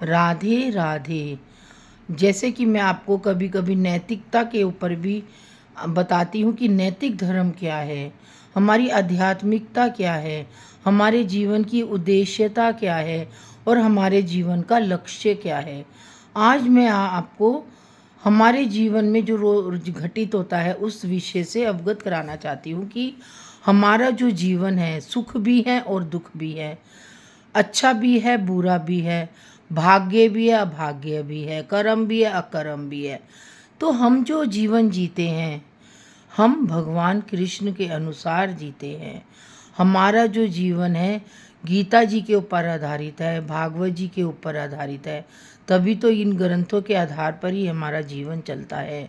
राधे राधे। जैसे कि मैं आपको कभी कभी नैतिकता के ऊपर भी बताती हूँ कि नैतिक धर्म क्या है, हमारी आध्यात्मिकता क्या है, हमारे जीवन की उद्देश्यता क्या है और हमारे जीवन का लक्ष्य क्या है। आज मैं आपको हमारे जीवन में जो रोज घटित होता है उस विषय से अवगत कराना चाहती हूँ कि हमारा जो जीवन है सुख भी है और दुख भी है, अच्छा भी है बुरा भी है, भाग्य भी है अभाग्य भी है, कर्म भी है अकर्म भी है। तो हम जो जीवन जीते हैं हम भगवान कृष्ण के अनुसार जीते हैं। हमारा जो जीवन है गीता जी के ऊपर आधारित है, भागवत जी के ऊपर आधारित है। तभी तो इन ग्रंथों के आधार पर ही हमारा जीवन चलता है।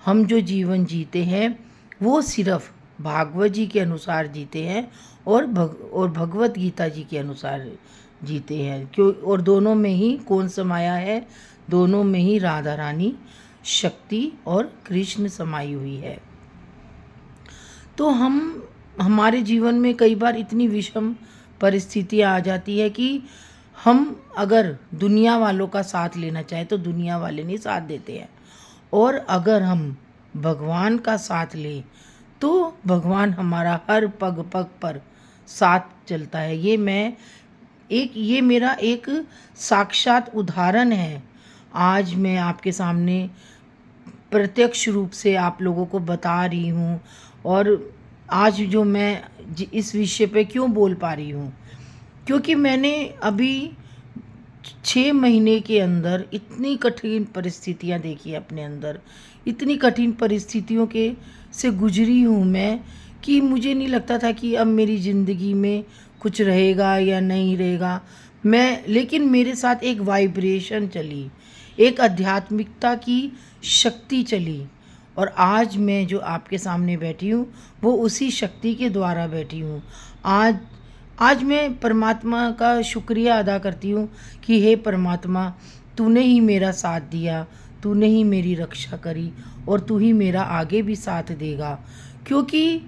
हम जो जीवन जीते हैं वो सिर्फ भागवत जी के अनुसार जीते हैं और भगवत गीता जी के अनुसार जीते हैं। क्यों? और दोनों में ही कौन समाया है? दोनों में ही राधा रानी शक्ति और कृष्ण समाई हुई है। तो हमारे जीवन में कई बार इतनी विषम परिस्थितियाँ आ जाती है कि हम अगर दुनिया वालों का साथ लेना चाहें तो दुनिया वाले नहीं साथ देते हैं, और अगर हम भगवान का साथ लें तो भगवान हमारा हर पग पग पर साथ चलता है। ये मेरा एक साक्षात उदाहरण है। आज मैं आपके सामने प्रत्यक्ष रूप से आप लोगों को बता रही हूँ। और आज जो मैं इस विषय पे क्यों बोल पा रही हूँ, क्योंकि मैंने अभी 6 महीने के अंदर इतनी कठिन परिस्थितियाँ देखी अपने अंदर, इतनी कठिन परिस्थितियों के से गुजरी हूँ मैं कि मुझे नहीं लगता था कि अब मेरी ज़िंदगी में कुछ रहेगा या नहीं रहेगा। लेकिन मेरे साथ एक वाइब्रेशन चली, एक आध्यात्मिकता की शक्ति चली, और आज मैं जो आपके सामने बैठी हूँ वो उसी शक्ति के द्वारा बैठी हूँ। आज आज मैं परमात्मा का शुक्रिया अदा करती हूँ कि हे परमात्मा, तूने ही मेरा साथ दिया, तूने ही मेरी रक्षा करी और तू ही मेरा आगे भी साथ देगा। क्योंकि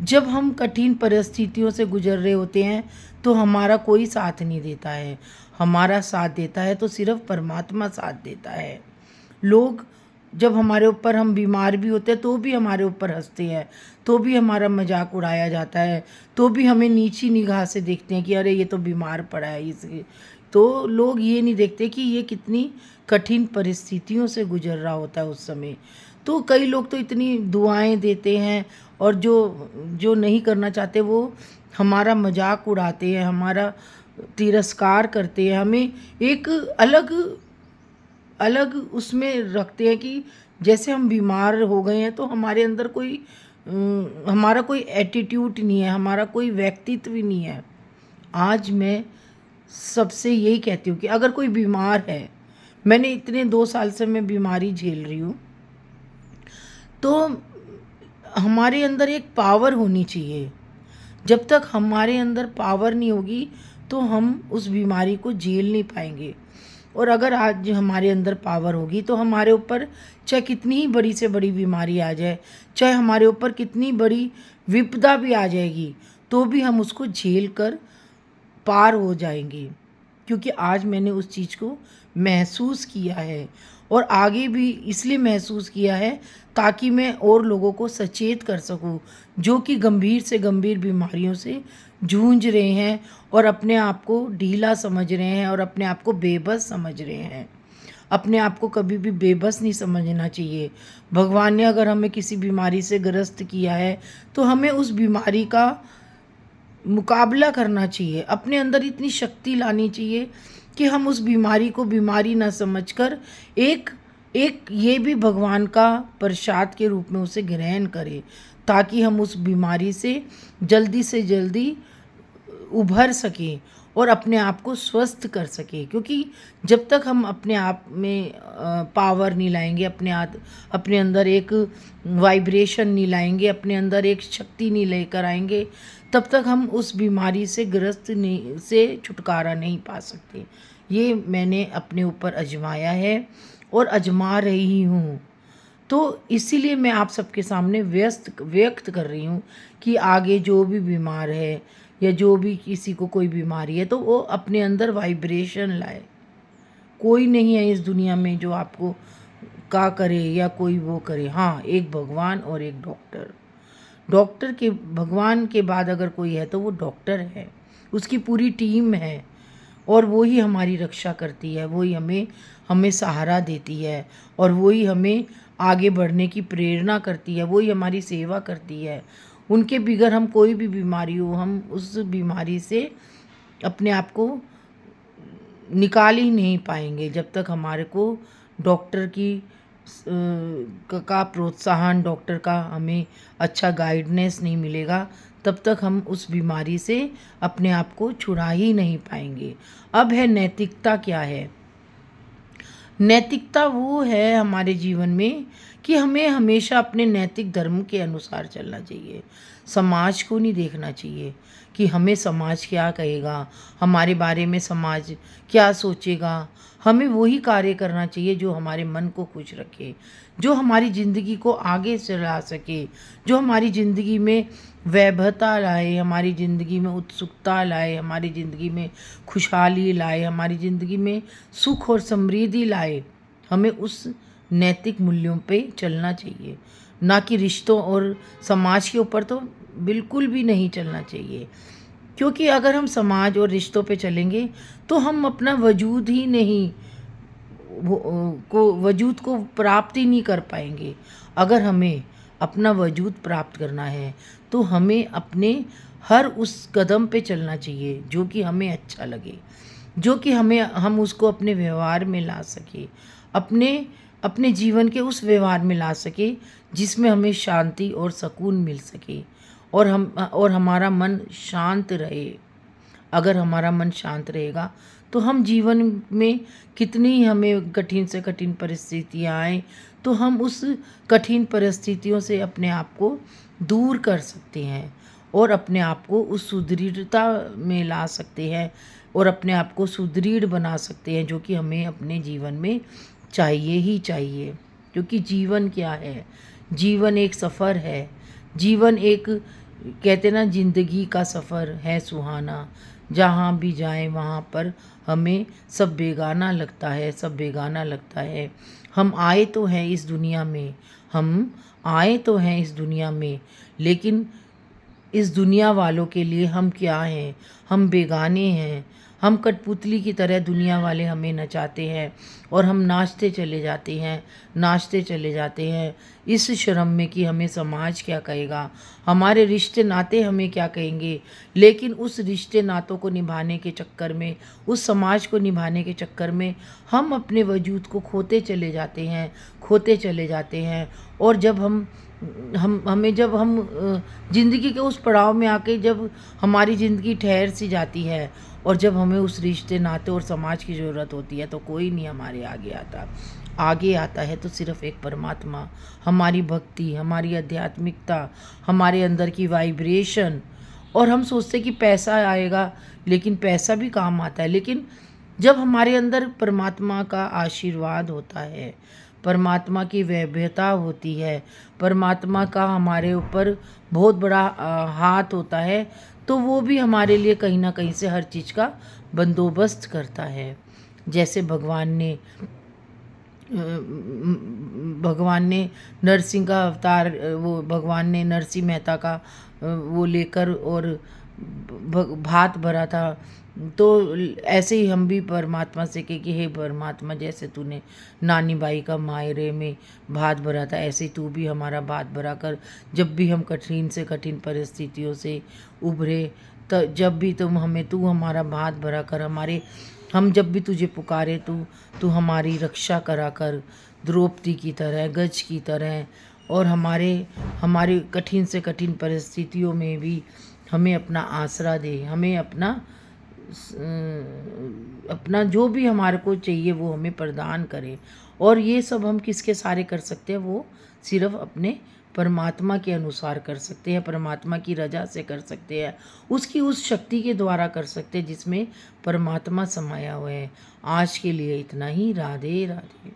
जब हम कठिन परिस्थितियों से गुजर रहे होते हैं तो हमारा कोई साथ नहीं देता है, हमारा साथ देता है तो सिर्फ परमात्मा साथ देता है। लोग जब हमारे ऊपर, हम बीमार भी होते हैं तो भी हमारे ऊपर हंसते हैं, तो भी हमारा मजाक उड़ाया जाता है, तो भी हमें नीची निगाह से देखते हैं कि अरे ये तो बीमार पड़ा है इसके। तो लोग ये नहीं देखते कि ये कितनी कठिन परिस्थितियों से गुजर रहा होता है उस समय। तो कई लोग तो इतनी दुआएं देते हैं, और जो जो नहीं करना चाहते वो हमारा मजाक उड़ाते हैं, हमारा तिरस्कार करते हैं, हमें एक अलग अलग उसमें रखते हैं कि जैसे हम बीमार हो गए हैं तो हमारे अंदर हमारा कोई एटीट्यूड नहीं है, हमारा कोई व्यक्तित्व नहीं है। आज मैं सबसे यही कहती हूँ कि अगर कोई बीमार है, मैंने इतने 2 साल से मैं बीमारी झेल रही हूँ, तो हमारे अंदर एक पावर होनी चाहिए। जब तक हमारे अंदर पावर नहीं होगी तो हम उस बीमारी को झेल नहीं पाएंगे। और अगर आज हमारे अंदर पावर होगी तो हमारे ऊपर चाहे कितनी ही बड़ी से बड़ी बीमारी आ जाए, चाहे हमारे ऊपर कितनी बड़ी विपदा भी आ जाएगी, तो भी हम उसको झेल कर पार हो जाएंगे। क्योंकि आज मैंने उस चीज़ को महसूस किया है, और आगे भी इसलिए महसूस किया है ताकि मैं और लोगों को सचेत कर सकूं जो कि गंभीर से गंभीर बीमारियों से जूझ रहे हैं और अपने आप को ढीला समझ रहे हैं और अपने आप को बेबस समझ रहे हैं। अपने आप को कभी भी बेबस नहीं समझना चाहिए। भगवान ने अगर हमें किसी बीमारी से ग्रस्त किया है तो हमें उस बीमारी का मुकाबला करना चाहिए, अपने अंदर इतनी शक्ति लानी चाहिए कि हम उस बीमारी को बीमारी ना समझकर एक एक ये भी भगवान का प्रसाद के रूप में उसे ग्रहण करें, ताकि हम उस बीमारी से जल्दी उभर सकें और अपने आप को स्वस्थ कर सकें। क्योंकि जब तक हम अपने आप में पावर नहीं लाएंगे, अपने अंदर एक वाइब्रेशन नहीं लाएंगे, अपने अंदर एक शक्ति नहीं लेकर आएंगे, तब तक हम उस बीमारी से से छुटकारा नहीं पा सकते। ये मैंने अपने ऊपर आजमाया है और आजमा रही हूँ। तो इसीलिए मैं आप सबके सामने व्यक्त कर रही हूँ कि आगे जो भी बीमार है या जो भी किसी को कोई बीमारी है तो वो अपने अंदर वाइब्रेशन लाए, कोई नहीं है इस दुनिया में जो आपको का करे या कोई वो करे। हाँ, एक भगवान और एक डॉक्टर। डॉक्टर के भगवान के बाद अगर कोई है तो वो डॉक्टर है, उसकी पूरी टीम है और वो ही हमारी रक्षा करती है, वो ही हमें हमें सहारा देती है और वो ही हमें आगे बढ़ने की प्रेरणा करती है, वो ही हमारी सेवा करती है। उनके बगैर हम कोई भी बीमारी हो, हम उस बीमारी से अपने आप को निकाल ही नहीं पाएंगे जब तक हमारे को डॉक्टर की का प्रोत्साहन, डॉक्टर का हमें अच्छा गाइडेंस नहीं मिलेगा, तब तक हम उस बीमारी से अपने आप को छुड़ा ही नहीं पाएंगे। अब है नैतिकता क्या है। नैतिकता वो है हमारे जीवन में कि हमें हमेशा अपने नैतिक धर्म के अनुसार चलना चाहिए। समाज को नहीं देखना चाहिए कि हमें समाज क्या कहेगा, हमारे बारे में समाज क्या सोचेगा। हमें वही कार्य करना चाहिए जो हमारे मन को खुश रखे, जो हमारी ज़िंदगी को आगे चला सके, जो हमारी ज़िंदगी में वैभवता लाए, हमारी ज़िंदगी में उत्सुकता लाए, हमारी ज़िंदगी में खुशहाली लाए, हमारी ज़िंदगी में सुख और समृद्धि लाए। हमें उस नैतिक मूल्यों पे चलना चाहिए, ना कि रिश्तों और समाज के ऊपर तो बिल्कुल भी नहीं चलना चाहिए। क्योंकि अगर हम समाज और रिश्तों पे चलेंगे तो हम अपना वजूद ही नहीं वजूद को प्राप्त ही नहीं कर पाएंगे। अगर हमें अपना वजूद प्राप्त करना है तो हमें अपने हर उस कदम पे चलना चाहिए जो कि हमें अच्छा लगे, जो कि हम उसको अपने व्यवहार में ला सके, अपने अपने जीवन के उस व्यवहार में ला सके जिसमें हमें शांति और सुकून मिल सके और हमारा मन शांत रहे। अगर हमारा मन शांत रहेगा तो हम जीवन में कितनी ही हमें कठिन से कठिन परिस्थितियाँ आए तो हम उस कठिन परिस्थितियों से अपने आप को दूर कर सकते हैं और अपने आप को उस सुदृढ़ता में ला सकते हैं और अपने आप को सुदृढ़ बना सकते हैं, जो कि हमें अपने जीवन में चाहिए ही चाहिए। क्योंकि जीवन क्या है, जीवन एक सफ़र है। जीवन एक, कहते ना, ज़िंदगी का सफ़र है सुहाना, जहाँ भी जाएं वहाँ पर हमें सब बेगाना लगता है, सब बेगाना लगता है। हम आए तो हैं इस दुनिया में, हम आए तो हैं इस दुनिया में, लेकिन इस दुनिया वालों के लिए हम क्या हैं, हम बेगाने हैं। हम कठपुतली की तरह दुनिया वाले हमें नचाते हैं और हम नाचते चले जाते हैं, नाचते चले जाते हैं इस शर्म में कि हमें समाज क्या कहेगा, हमारे रिश्ते नाते हमें क्या कहेंगे। लेकिन उस रिश्ते नातों को निभाने के चक्कर में, उस समाज को निभाने के चक्कर में हम अपने वजूद को खोते चले जाते हैं, खोते चले जाते हैं। और जब जब हम ज़िंदगी के उस पड़ाव में आके जब हमारी ज़िंदगी ठहर सी जाती है और जब हमें उस रिश्ते नाते और समाज की ज़रूरत होती है तो कोई नहीं हमारे आगे आता। आगे आता है तो सिर्फ़ एक परमात्मा, हमारी भक्ति, हमारी आध्यात्मिकता, हमारे अंदर की वाइब्रेशन। और हम सोचते कि पैसा आएगा, लेकिन पैसा भी काम आता है, लेकिन जब हमारे अंदर परमात्मा का आशीर्वाद होता है, परमात्मा की वैभवता होती है, परमात्मा का हमारे ऊपर बहुत बड़ा हाथ होता है, तो वो भी हमारे लिए कहीं ना कहीं से हर चीज़ का बंदोबस्त करता है। जैसे भगवान ने नरसिंह का अवतार, वो भगवान ने नरसिंह मेहता का वो लेकर और भात भरा था, तो ऐसे ही हम भी परमात्मा से कहे कि हे परमात्मा, जैसे तूने नानी बाई का मायरे में भात भरा था, ऐसे ही तू भी हमारा भात भरा कर। जब भी हम कठिन से कठिन परिस्थितियों से उभरे, तो जब भी तू हमारा भात भरा कर, हम जब भी तुझे पुकारे तू हमारी रक्षा करा कर, द्रौपदी की तरह, गज की तरह। और हमारे कठिन से कठिन परिस्थितियों में भी हमें अपना आसरा दे, हमें अपना जो भी हमारे को चाहिए वो हमें प्रदान करे। और ये सब हम किसके सारे कर सकते हैं, वो सिर्फ अपने परमात्मा के अनुसार कर सकते हैं, परमात्मा की रजा से कर सकते हैं, उसकी उस शक्ति के द्वारा कर सकते हैं जिसमें परमात्मा समाया हुआ है। आज के लिए इतना ही। राधे राधे।